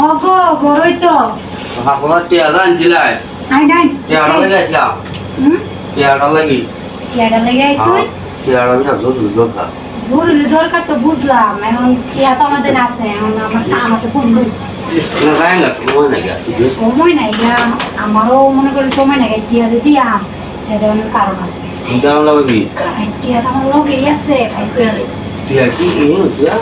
ওগো বড়ই তো হাসপাতাল টিয়াটা আনছিলাই আই নাই টিয়াটা লেগে আসলাম টিয়াটা লাগি টিয়াটা লেগে আইছো টিয়াটা না জরুরি দরকার তো বুঝলাম এখন টিয়া তো আমাদের আছে এখন আমার কাম আছে করবো না যায় না সময় নাই সময় নাই গা আমারও মনে করেন সময় নাই টিয়া যদি আম এটা অনেক কারণ আছে দাম লাগবে টিয়া তো আমার লগেই আছে ভাই করে টিয়া কি টিয়া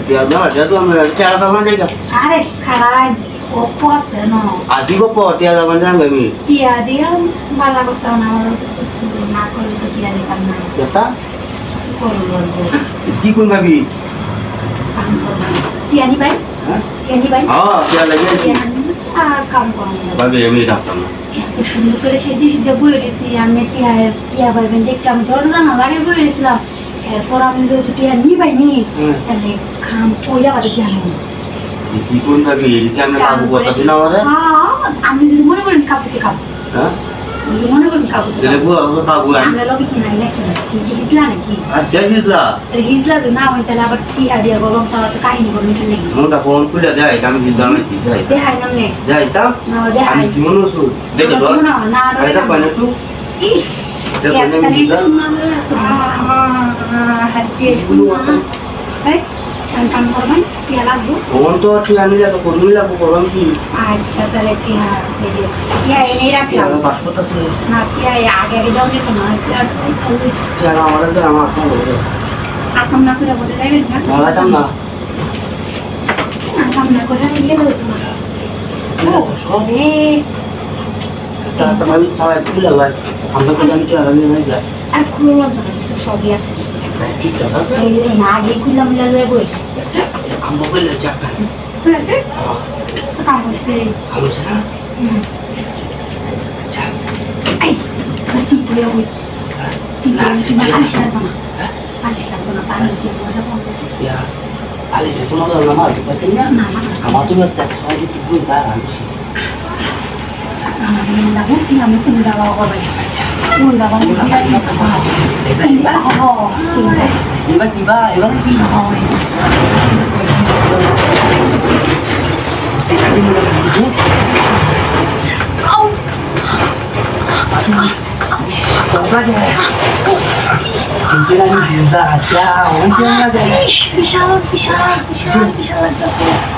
টিয়া না যা তো আমরা টিয়াটা দাম জায়গা আরে খারাপ গপ্প আছে না আদি গো টিয়া দাম জায়গা আমি টিয়া দিয়া বালা করতাম না আমার না করলে তো টিয়া দিতাম না এটা কিছু করবো কি কোন ভাবি টিয়া নি ভাই হ্যাঁ টিয়া নি ভাই হ্যাঁ টিয়া লাগে কাম করবো ভাবি আমি রাখতাম না এত সুন্দর করে সেদিন সুযোগ বই রেছি আমি টিয়া টিয়া ভাইবেন দেখতাম দরজা না লাগে বই রেছিলাম এরপর আমি যদি টিয়া নি পাইনি তাহলে খাম কইয়া বাদে টিয়া নেব কি কোন ভাবি এটা আমরা কাবু কথা দিন আমারে হ্যাঁ আমি যদি মনে করেন কাপুতে খাবো হ্যাঁ যদি মনে করেন কাপুতে তাহলে বুয়া তো কাবু আন আমরা লগে কিনা নাকি হিজলা নাকি আর দেখিলা হিজলা তো না হয় তাহলে আবার টিয়া দিয়া গরম তাওয়া তো কাহিনী করুন কি নাকি মোটা ফোন করে দেয় আমি দিতাম নাকি যাই দেখাই নামনে যাই তা না দেখাই আমি কি মনে হচ্ছে দেখে তো না না পয়সা পাই না তুই ইস ফোন তো ঠিক আনি যা তো কর্মী লাগবো করলাম কি আচ্ছা তাহলে টিয়া এনে রাখলাম পাসপোর্ট আছে না টিয়া আগে আগে দাও নিত না যারা আমাদের তো আমার আপনার বলে আকাম না করে বলে যাবেন না লাগাতাম না আকাম না করে নিয়ে বলতো না ও সবে তাতে ভাবি সবাই খুলে যায় আমরা তো জানি কি আর আমি নাই যায় আর খুলে লাগবে না কিছু সবই আছে ঠিক আছে এই না আগে খুললাম মিলা লয়ে বই আমরা বলে যাবেন বুঝছে কাম হইছে ভালো আছে না আচ্ছা এই কাসি তুই ওই সিনা আলিশ লাগতো না আলিশ লাগতো না পানি দিয়ে মজা পাবো ইয়া আলিশ তোমার নামাজ পড়তে না না আমার তো আর চাষ হয় কি বই তার আলিশ আমি লাগুন কি আমি তুমি দাও হবে আচ্ছা কোন দাও আমি কি দাও এবার এবার কি হয় বিশাল লাগতেছে আমার